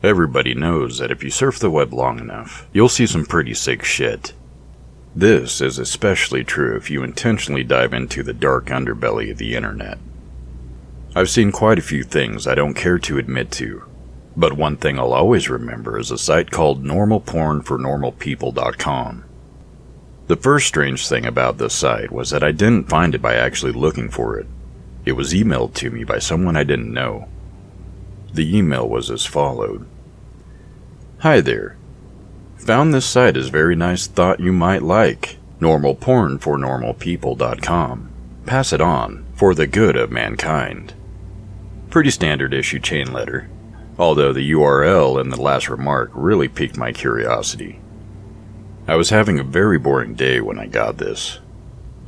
Everybody knows that if you surf the web long enough, you'll see some pretty sick shit. This is especially true if you intentionally dive into the dark underbelly of the internet. I've seen quite a few things I don't care to admit to, but one thing I'll always remember is a site called normalpornfornormalpeople.com. The first strange thing about this site was that I didn't find it by actually looking for it. It was emailed to me by someone I didn't know. The email was as followed. Hi there. Found this site is very nice, thought you might like. Normalpornfornormalpeople.com. Pass it on, for the good of mankind. Pretty standard issue chain letter, although the URL and the last remark really piqued my curiosity. I was having a very boring day when I got this,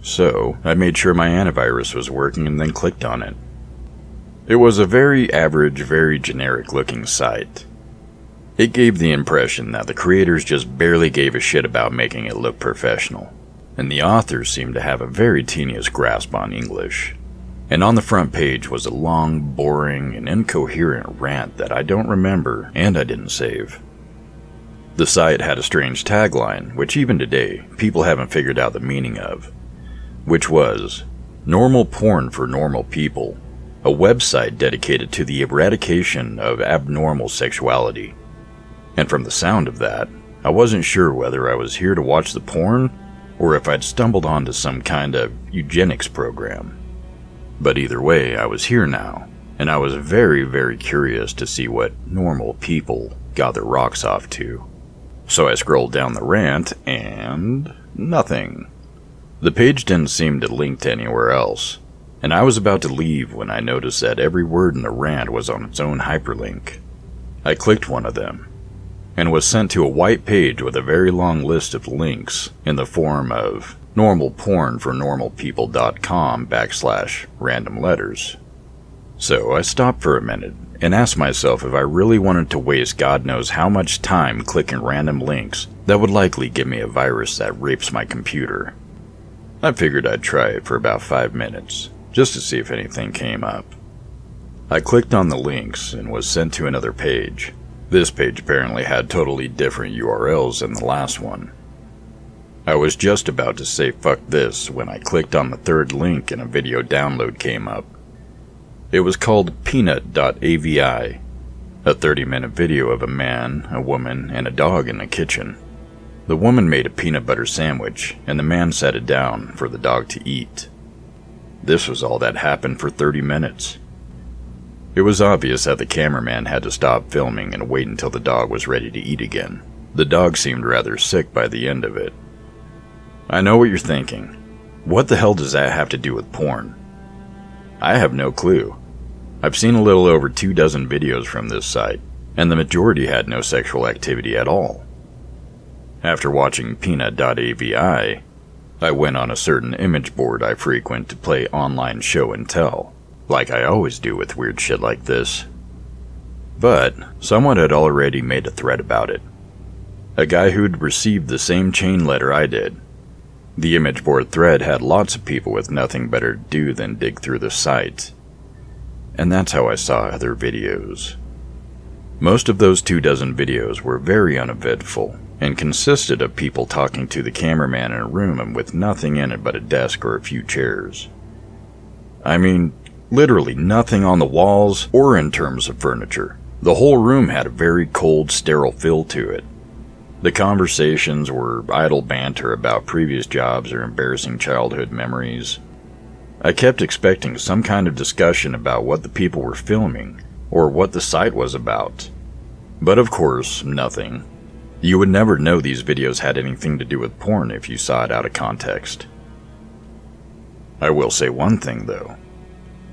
so I made sure my antivirus was working and then clicked on it. It was a very average, very generic looking site. It gave the impression that the creators just barely gave a shit about making it look professional, and the authors seemed to have a very tedious grasp on English. And on the front page was a long, boring, and incoherent rant that I don't remember and I didn't save. The site had a strange tagline, which even today, people haven't figured out the meaning of, which was, Normal Porn for Normal People, a website dedicated to the eradication of abnormal sexuality. And from the sound of that, I wasn't sure whether I was here to watch the porn, or if I'd stumbled onto some kind of eugenics program. But either way, I was here now, and I was very, very curious to see what normal people got their rocks off to. So I scrolled down the rant, and nothing. The page didn't seem to link to anywhere else, and I was about to leave when I noticed that every word in the rant was on its own hyperlink. I clicked one of them, and was sent to a white page with a very long list of links in the form of normalpornfornormalpeople.com/random letters. So I stopped for a minute and asked myself if I really wanted to waste God knows how much time clicking random links that would likely give me a virus that rapes my computer. I figured I'd try it for about 5 minutes, just to see if anything came up. I clicked on the links and was sent to another page. This page apparently had totally different URLs than the last one. I was just about to say fuck this when I clicked on the third link and a video download came up. It was called peanut.avi, a 30-minute video of a man, a woman, and a dog in the kitchen. The woman made a peanut butter sandwich, and the man sat it down for the dog to eat. This was all that happened for 30 minutes. It was obvious that the cameraman had to stop filming and wait until the dog was ready to eat again. The dog seemed rather sick by the end of it. I know what you're thinking. What the hell does that have to do with porn? I have no clue. I've seen a little over 24 videos from this site, and the majority had no sexual activity at all. After watching peanut.avi, I went on a certain image board I frequent to play online show and tell, like I always do with weird shit like this. But someone had already made a thread about it. A guy who'd received the same chain letter I did. The image board thread had lots of people with nothing better to do than dig through the site. And that's how I saw other videos. Most of those 24 videos were very uneventful, and consisted of people talking to the cameraman in a room and with nothing in it but a desk or a few chairs. I mean, literally nothing on the walls or in terms of furniture. The whole room had a very cold, sterile feel to it. The conversations were idle banter about previous jobs or embarrassing childhood memories. I kept expecting some kind of discussion about what the people were filming, or what the site was about. But of course, nothing. You would never know these videos had anything to do with porn if you saw it out of context. I will say one thing though.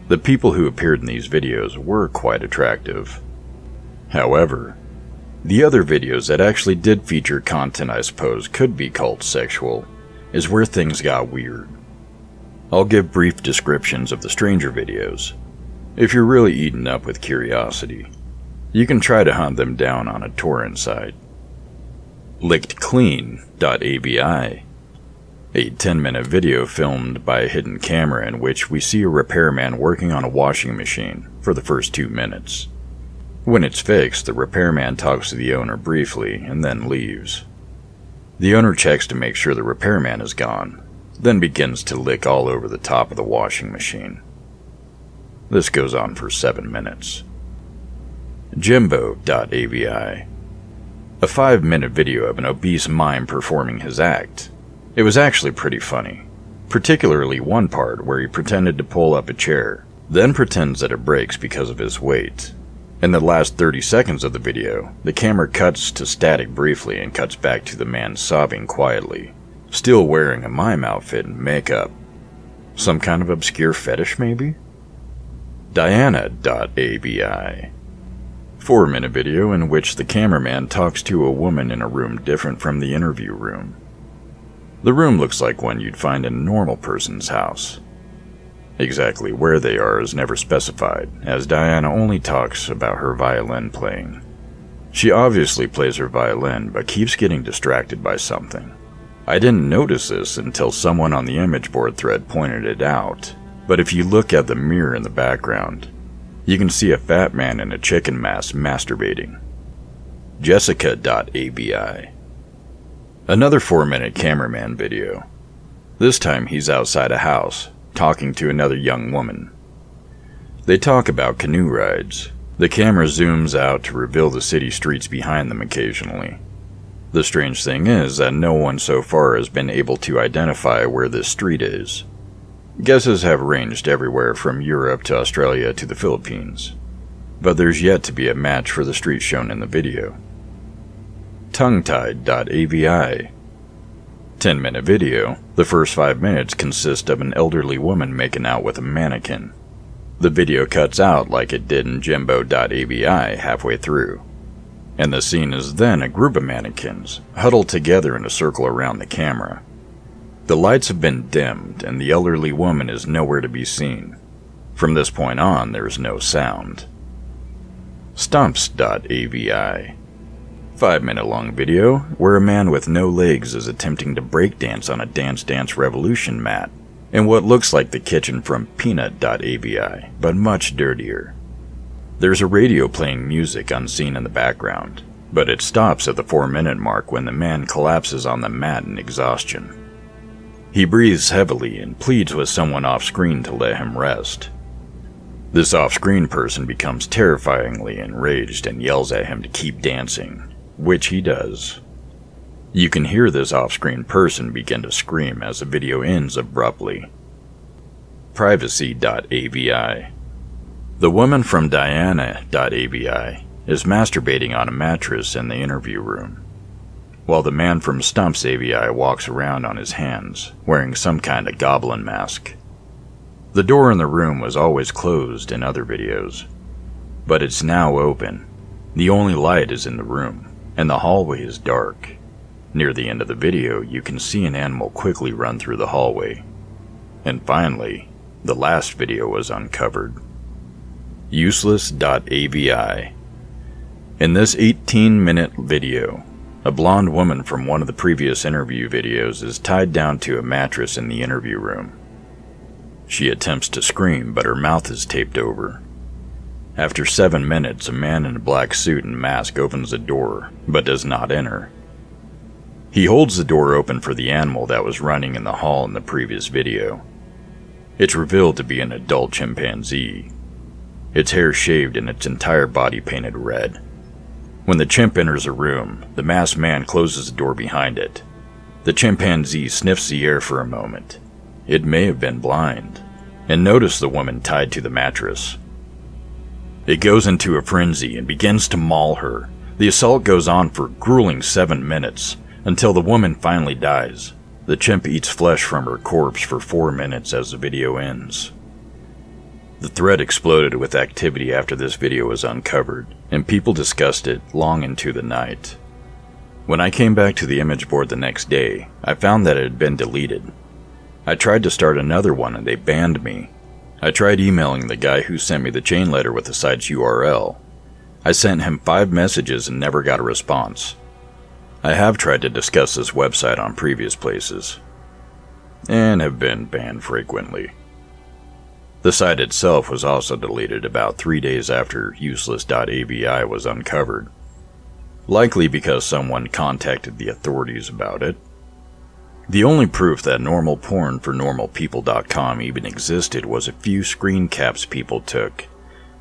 The people who appeared in these videos were quite attractive. However, the other videos that actually did feature content I suppose could be called sexual is where things got weird. I'll give brief descriptions of the stranger videos. If you're really eaten up with curiosity, you can try to hunt them down on a torrent site. LickedClean.avi, a 10-minute video filmed by a hidden camera in which we see a repairman working on a washing machine for the first 2 minutes. When it's fixed, the repairman talks to the owner briefly and then leaves. The owner checks to make sure the repairman is gone, then begins to lick all over the top of the washing machine. This goes on for 7 minutes. Jimbo.avi. A 5-minute video of an obese mime performing his act. It was actually pretty funny, particularly one part where he pretended to pull up a chair, then pretends that it breaks because of his weight. In the last 30 seconds of the video, the camera cuts to static briefly and cuts back to the man sobbing quietly, still wearing a mime outfit and makeup. Some kind of obscure fetish, maybe? Diana.avi. 4-minute video in which the cameraman talks to a woman in a room different from the interview room. The room looks like one you'd find in a normal person's house. Exactly where they are is never specified, as Diana only talks about her violin playing. She obviously plays her violin, but keeps getting distracted by something. I didn't notice this until someone on the image board thread pointed it out, but if you look at the mirror in the background, you can see a fat man in a chicken mask masturbating. Jessica.avi. Another 4-minute cameraman video. This time he's outside a house, talking to another young woman. They talk about canoe rides. The camera zooms out to reveal the city streets behind them occasionally. The strange thing is that no one so far has been able to identify where this street is. Guesses have ranged everywhere from Europe to Australia to the Philippines, but there's yet to be a match for the street shown in the video. Tonguetied.avi. 10-minute video. The first 5 minutes consist of an elderly woman making out with a mannequin. The video cuts out like it did in Jimbo.avi halfway through, and the scene is then a group of mannequins huddled together in a circle around the camera. The lights have been dimmed and the elderly woman is nowhere to be seen. From this point on, there is no sound. Stumps.avi. 5-minute long video where a man with no legs is attempting to breakdance on a Dance Dance Revolution mat in what looks like the kitchen from Peanut.avi, but much dirtier. There's a radio playing music unseen in the background, but it stops at the 4-minute mark when the man collapses on the mat in exhaustion. He breathes heavily and pleads with someone off-screen to let him rest. This off-screen person becomes terrifyingly enraged and yells at him to keep dancing, which he does. You can hear this off-screen person begin to scream as the video ends abruptly. Privacy.avi. The woman from Diana.avi is masturbating on a mattress in the interview room, while the man from Stumps.avi walks around on his hands, wearing some kind of goblin mask. The door in the room was always closed in other videos, but it's now open. The only light is in the room, and the hallway is dark. Near the end of the video, you can see an animal quickly run through the hallway. And finally, the last video was uncovered. Useless.avi. In this 18-minute video, a blonde woman from one of the previous interview videos is tied down to a mattress in the interview room. She attempts to scream, but her mouth is taped over. After 7 minutes, a man in a black suit and mask opens the door, but does not enter. He holds the door open for the animal that was running in the hall in the previous video. It's revealed to be an adult chimpanzee. Its hair shaved and its entire body painted red. When the chimp enters a room, the masked man closes the door behind it. The chimpanzee sniffs the air for a moment. It may have been blind, and noticed the woman tied to the mattress. It goes into a frenzy and begins to maul her. The assault goes on for a grueling 7 minutes, until the woman finally dies. The chimp eats flesh from her corpse for 4 minutes as the video ends. The thread exploded with activity after this video was uncovered, and people discussed it long into the night. When I came back to the image board the next day, I found that it had been deleted. I tried to start another one and they banned me. I tried emailing the guy who sent me the chain letter with the site's URL. I sent him 5 messages and never got a response. I have tried to discuss this website on previous places, and have been banned frequently. The site itself was also deleted about 3 days after useless.avi was uncovered, likely because someone contacted the authorities about it. The only proof that normal porn for normalpeople.com even existed was a few screen caps people took,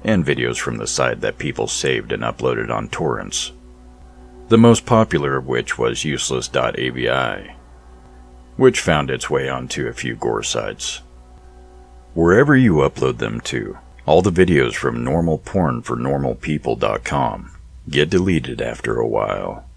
and videos from the site that people saved and uploaded on torrents, the most popular of which was useless.avi, which found its way onto a few gore sites. Wherever you upload them to, all the videos from normal porn for normalpeople.com get deleted after a while.